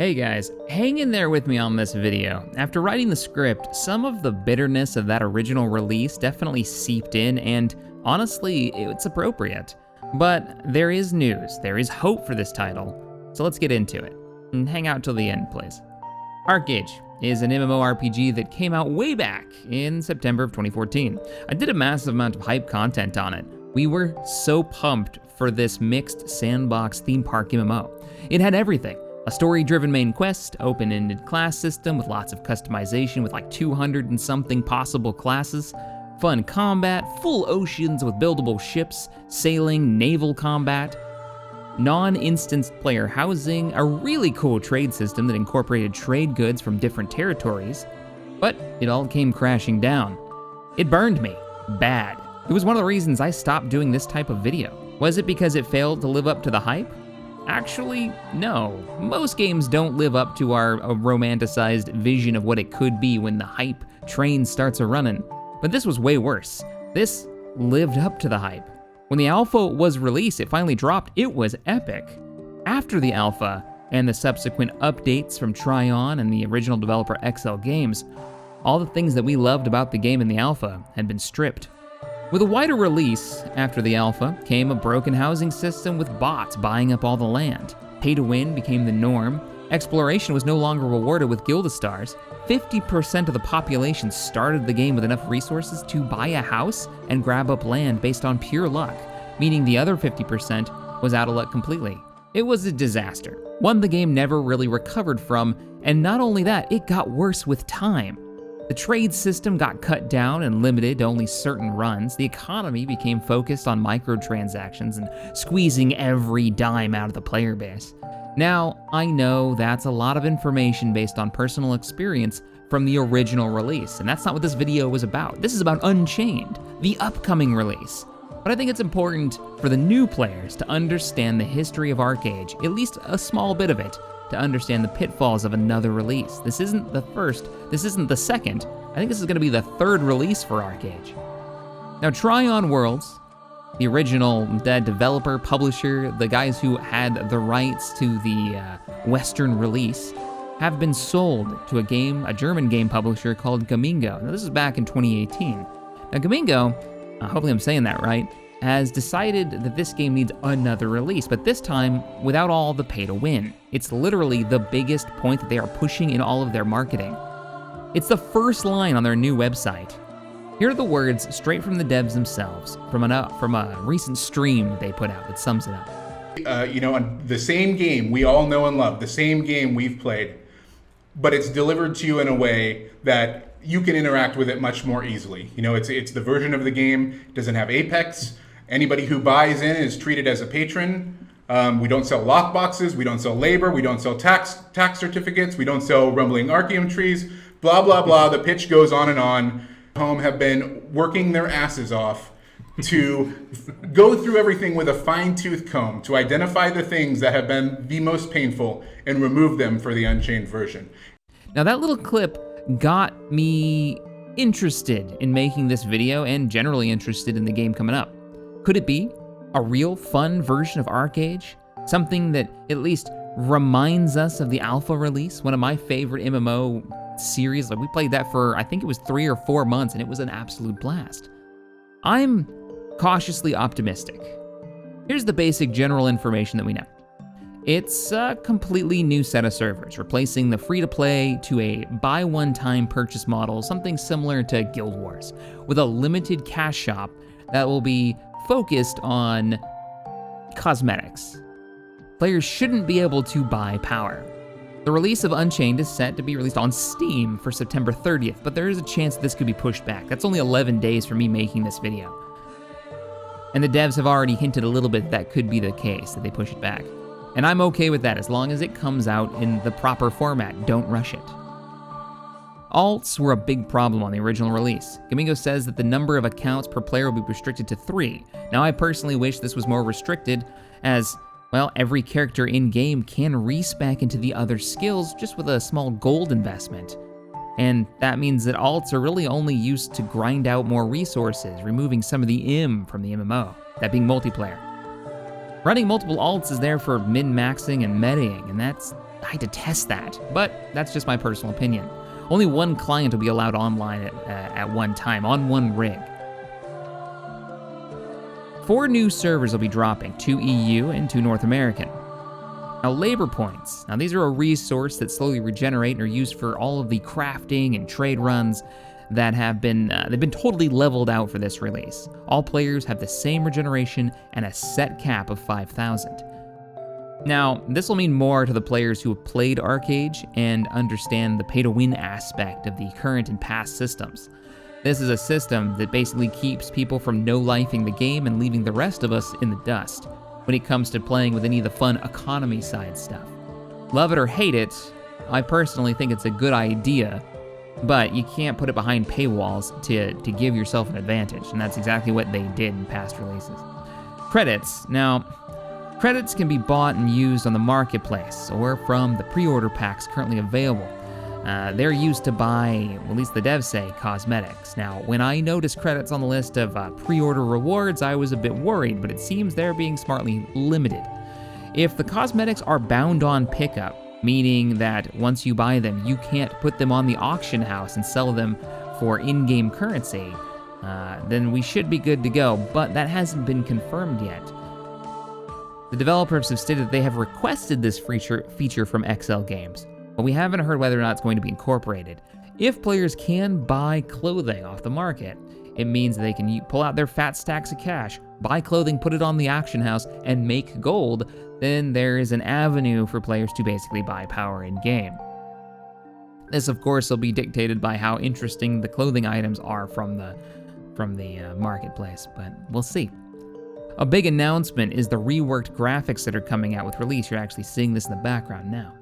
Hey guys, hang in there with me on this video. After writing the script, some of the bitterness of that original release definitely seeped in, and honestly, it's appropriate. But there is news, there is hope for this title, so let's get into it. And hang out till the end, please. Archeage is an MMORPG that came out way back in September of 2014. I did a massive amount of hype content on it. We were so pumped for this mixed sandbox theme park MMO. It had everything. A story-driven main quest, open-ended class system with lots of customization with like 200 and something possible classes, fun combat, full oceans with buildable ships, sailing, naval combat, non-instanced player housing, a really cool trade system that incorporated trade goods from different territories, but it all came crashing down. It burned me, bad. It was one of the reasons I stopped doing this type of video. Was it because it failed to live up to the hype? Actually, no. Most games don't live up to our romanticized vision of what it could be when the hype train starts a-running. But this was way worse. This lived up to the hype. When the alpha was released, it finally dropped, it was epic. After the alpha and the subsequent updates from Tryon and the original developer XL Games, all the things that we loved about the game in the alpha had been stripped. With a wider release after the alpha came a broken housing system with bots buying up all the land. Pay to win became the norm. Exploration was no longer rewarded with Guildastars. 50% of the population started the game with enough resources to buy a house and grab up land based on pure luck, meaning the other 50% was out of luck completely. It was a disaster, one the game never really recovered from, and not only that, it got worse with time. The trade system got cut down and limited to only certain runs. The economy became focused on microtransactions and squeezing every dime out of the player base. Now, I know that's a lot of information based on personal experience from the original release, and that's not what this video was about. This is about Unchained, the upcoming release. But I think it's important for the new players to understand the history of Archeage, at least a small bit of it, to understand the pitfalls of another release. This isn't the first, this isn't the second. I think this is gonna be the third release for Archeage. Now, Tryon Worlds, the original developer, publisher, the guys who had the rights to the Western release, have been sold to a German game publisher called Gamingo. Now, this is back in 2018. Now, Gamingo, hopefully I'm saying that right, has decided that this game needs another release, but this time without all the pay to win. It's literally the biggest point that they are pushing in all of their marketing. It's the first line on their new website. Here are the words straight from the devs themselves, from a recent stream they put out that sums it up. On the same game we all know and love, the same game we've played, but it's delivered to you in a way that you can interact with it much more easily. It's the version of the game, doesn't have Apex. Anybody who buys in is treated as a patron. We don't sell lockboxes, we don't sell labor, we don't sell tax certificates, we don't sell rumbling Archeum trees, blah, blah, blah. The pitch goes on and on. Home have been working their asses off to go through everything with a fine-tooth comb to identify the things that have been the most painful and remove them for the Unchained version. Now that little clip got me interested in making this video and generally interested in the game coming up. Could it be a real fun version of Archeage? Something that at least reminds us of the alpha release, one of my favorite MMO series. Like, we played that for, I think it was 3 or 4 months, and it was an absolute blast. I'm cautiously optimistic. Here's the basic general information that we know. It's a completely new set of servers, replacing the free-to-play to a buy-one-time purchase model, something similar to Guild Wars, with a limited cash shop that will be focused on cosmetics. Players shouldn't be able to buy power. The release of Unchained is set to be released on Steam for September 30th, but there is a chance this could be pushed back. That's only 11 days for me making this video. And the devs have already hinted a little bit that could be the case, that they push it back. And I'm okay with that as long as it comes out in the proper format. Don't rush it. Alts were a big problem on the original release. Gamingo says that the number of accounts per player will be restricted to 3. Now, I personally wish this was more restricted, as, well, every character in-game can respec into the other skills just with a small gold investment. And that means that alts are really only used to grind out more resources, removing some of the from the MMO, that being multiplayer. Running multiple alts is there for min-maxing and metaing, and that's I detest that, but that's just my personal opinion. Only one client will be allowed online at one time, on one rig. 4 new servers will be dropping, 2 EU and 2 North American. Now, labor points. Now, these are a resource that slowly regenerate and are used for all of the crafting and trade runs that have been, they've been totally leveled out for this release. All players have the same regeneration and a set cap of 5,000. Now, this will mean more to the players who have played Archeage and understand the pay-to-win aspect of the current and past systems. This is a system that basically keeps people from no-lifing the game and leaving the rest of us in the dust when it comes to playing with any of the fun economy side stuff. Love it or hate it, I personally think it's a good idea, but you can't put it behind paywalls to give yourself an advantage, and that's exactly what they did in past releases. Credits. Now, credits can be bought and used on the marketplace or from the pre-order packs currently available. They're used to buy, well, at least the devs say, cosmetics. Now, when I noticed credits on the list of pre-order rewards, I was a bit worried, but it seems they're being smartly limited. If the cosmetics are bound on pickup, meaning that once you buy them, you can't put them on the auction house and sell them for in-game currency, then we should be good to go, but that hasn't been confirmed yet. The developers have stated that they have requested this feature from XL Games, but we haven't heard whether or not it's going to be incorporated. If players can buy clothing off the market, it means they can pull out their fat stacks of cash, buy clothing, put it on the auction house, and make gold. Then there is an avenue for players to basically buy power in-game. This, of course, will be dictated by how interesting the clothing items are from the marketplace, but we'll see. A big announcement is the reworked graphics that are coming out with release. You're actually seeing this in the background now.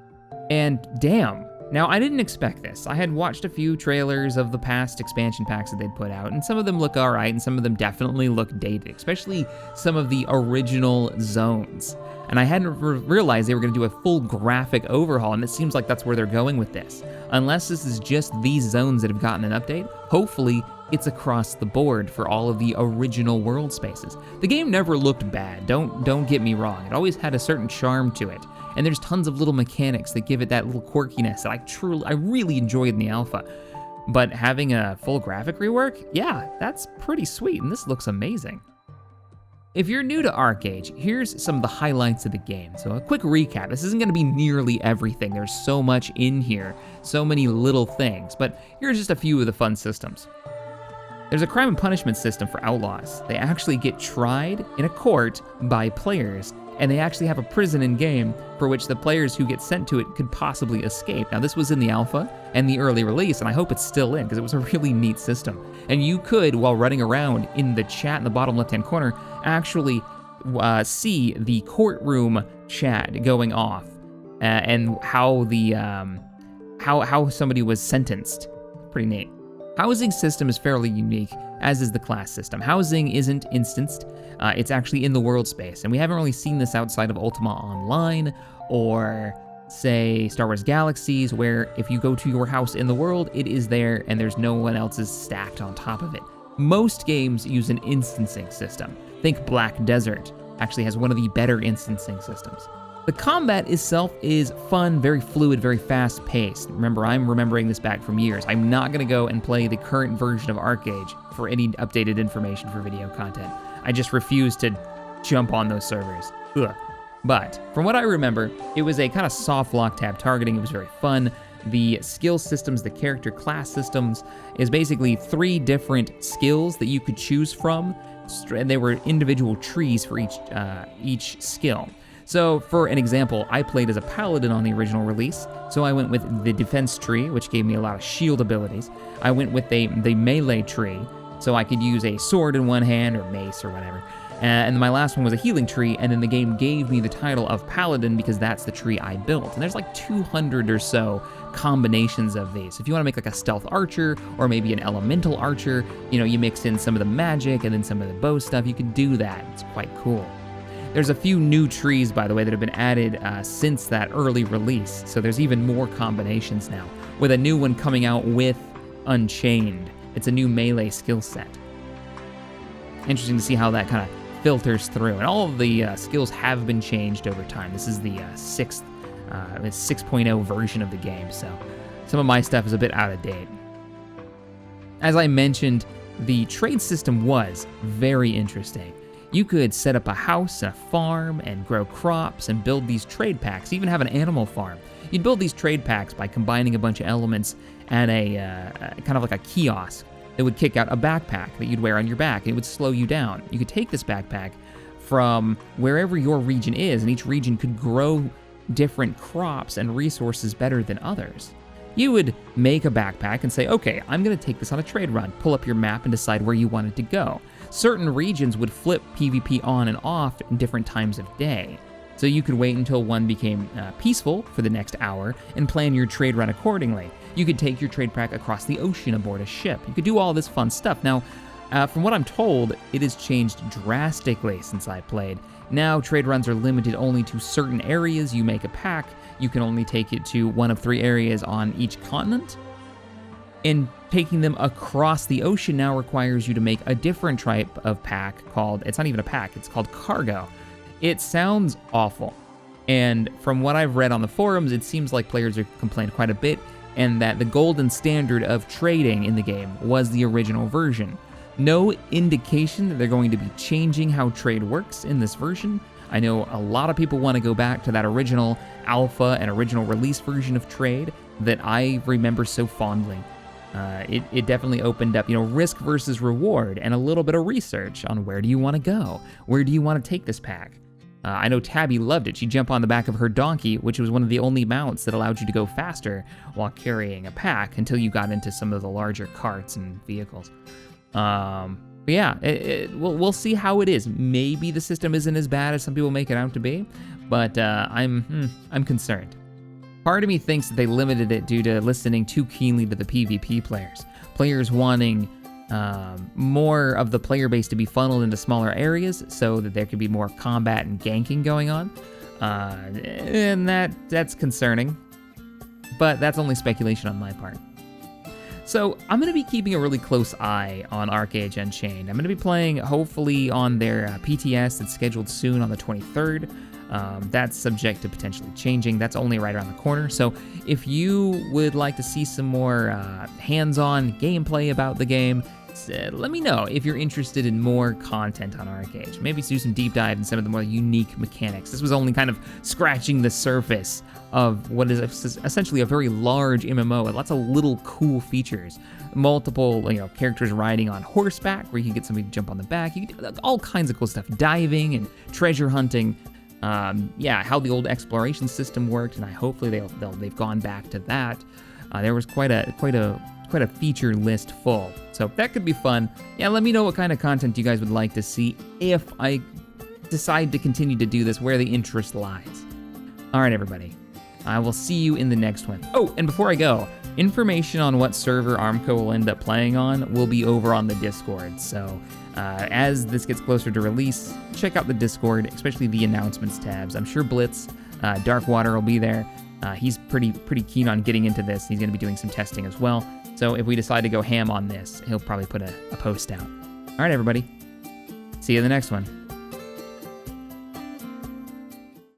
And damn, now I didn't expect this. I had watched a few trailers of the past expansion packs that they'd put out, and some of them look alright, and some of them definitely look dated, especially some of the original zones. And I hadn't realized they were going to do a full graphic overhaul, and it seems like that's where they're going with this. Unless this is just these zones that have gotten an update, hopefully it's across the board for all of the original world spaces. The game never looked bad, don't get me wrong. It always had a certain charm to it. And there's tons of little mechanics that give it that little quirkiness that I really enjoyed in the alpha. But having a full graphic rework, yeah, that's pretty sweet, and this looks amazing. If you're new to Archeage, here's some of the highlights of the game. So a quick recap. This isn't going to be nearly everything. There's so much in here, so many little things, but here's just a few of the fun systems. There's a crime and punishment system for outlaws. They actually get tried in a court by players, and they actually have a prison in-game for which the players who get sent to it could possibly escape. Now, this was in the alpha and the early release, and I hope it's still in, because it was a really neat system. And you could, while running around in the chat in the bottom left-hand corner, actually see the courtroom chat going off, and how the how somebody was sentenced. Pretty neat. Housing system is fairly unique, as is the class system. Housing isn't instanced, it's actually in the world space, and we haven't really seen this outside of Ultima Online or, say, Star Wars Galaxies, where if you go to your house in the world, it is there and there's no one else's stacked on top of it. Most games use an instancing system. Think Black Desert actually has one of the better instancing systems. The combat itself is fun, very fluid, very fast-paced. Remember, I'm remembering this back from years. I'm not going to go and play the current version of Archeage for any updated information for video content. I just refuse to jump on those servers. Ugh. But from what I remember, it was a kind of soft lock tab targeting. It was very fun. The skill systems, the character class systems, is basically 3 different skills that you could choose from, and they were individual trees for each skill. So, for an example, I played as a paladin on the original release, so I went with the defense tree, which gave me a lot of shield abilities. I went with the melee tree, so I could use a sword in one hand, or mace, or whatever. And my last one was a healing tree, and then the game gave me the title of paladin because that's the tree I built. And there's like 200 or so combinations of these. If you want to make like a stealth archer, or maybe an elemental archer, you know, you mix in some of the magic and then some of the bow stuff, you can do that. It's quite cool. There's a few new trees, by the way, that have been added since that early release, so there's even more combinations now, with a new one coming out with Unchained. It's a new melee skill set. Interesting to see how that kind of filters through, and all of the skills have been changed over time. This is the 6th It's 6.0 version of the game, so some of my stuff is a bit out of date. As I mentioned, the trade system was very interesting. You could set up a house, a farm, and grow crops and build these trade packs, even have an animal farm. You'd build these trade packs by combining a bunch of elements at a kind of like a kiosk that would kick out a backpack that you'd wear on your back. It would slow you down. You could take this backpack from wherever your region is, and each region could grow different crops and resources better than others. You would make a backpack and say, okay, I'm gonna take this on a trade run. Pull up your map and decide where you want it to go. Certain regions would flip PvP on and off in different times of day. So you could wait until one became peaceful for the next hour and plan your trade run accordingly. You could take your trade pack across the ocean aboard a ship. You could do all this fun stuff. Now, from what I'm told, it has changed drastically since I played. Now, trade runs are limited only to certain areas. You make a pack, you can only take it to one of 3 areas on each continent. And taking them across the ocean now requires you to make a different type of pack called, it's not even a pack, it's called cargo. It sounds awful. And from what I've read on the forums, it seems like players are complaining quite a bit, and that the golden standard of trading in the game was the original version. No indication that they're going to be changing how trade works in this version. I know a lot of people want to go back to that original alpha and original release version of trade that I remember so fondly. It definitely opened up, risk versus reward and a little bit of research on where do you want to go? Where do you want to take this pack? I know Tabby loved it. She'd jump on the back of her donkey, which was one of the only mounts that allowed you to go faster while carrying a pack until you got into some of the larger carts and vehicles. But yeah, we'll see how it is. Maybe the system isn't as bad as some people make it out to be, but I'm concerned. Part of me thinks that they limited it due to listening too keenly to the PvP players. Players wanting more of the player base to be funneled into smaller areas so that there could be more combat and ganking going on. And that's concerning, but that's only speculation on my part. So I'm going to be keeping a really close eye on Archeage Unchained. I'm going to be playing hopefully on their PTS that's scheduled soon on the 23rd. That's subject to potentially changing. That's only right around the corner. So if you would like to see some more hands-on gameplay about the game, let me know if you're interested in more content on Archeage. Maybe do some deep dive in some of the more unique mechanics. This was only kind of scratching the surface of what is essentially a very large MMO with lots of little cool features. Multiple, characters riding on horseback where you can get somebody to jump on the back. You can do all kinds of cool stuff. Diving and treasure hunting. How the old exploration system worked, and hopefully they've gone back to that. There was quite a feature list full, so that could be fun. Yeah, let me know what kind of content you guys would like to see if I decide to continue to do this, where the interest lies. All right, everybody, I will see you in the next one. Oh, and before I go, information on what server Armco will end up playing on will be over on the Discord. So as this gets closer to release, check out the Discord, especially the announcements tabs. I'm sure Blitz, Darkwater will be there. He's pretty keen on getting into this. He's going to be doing some testing as well. So if we decide to go ham on this, he'll probably put a post out. All right, everybody. See you in the next one.